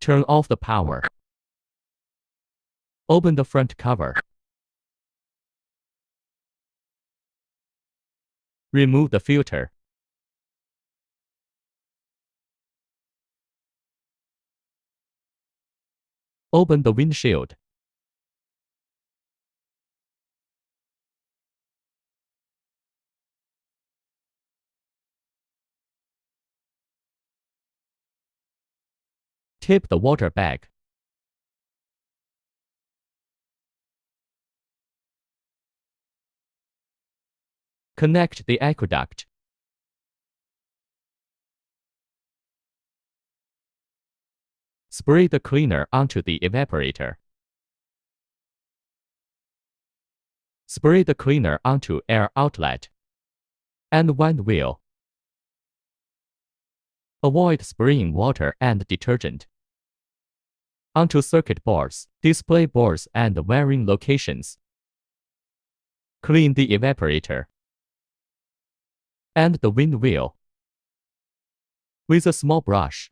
Turn off the power. Open the front cover. Remove the filter. Open the windshield. Tip the water bag. Connect the aqueduct. Spray the cleaner onto the evaporator. Spray the cleaner onto air outlet and wind wheel. Avoid spraying water and detergent onto circuit boards, display boards, and wiring locations. Clean the evaporator and the wind wheel with a small brush.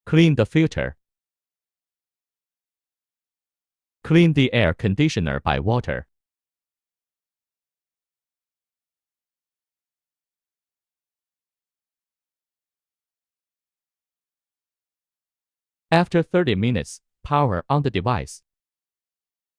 Clean the filter. Clean the air conditioner by water. After 30 minutes, power on the device.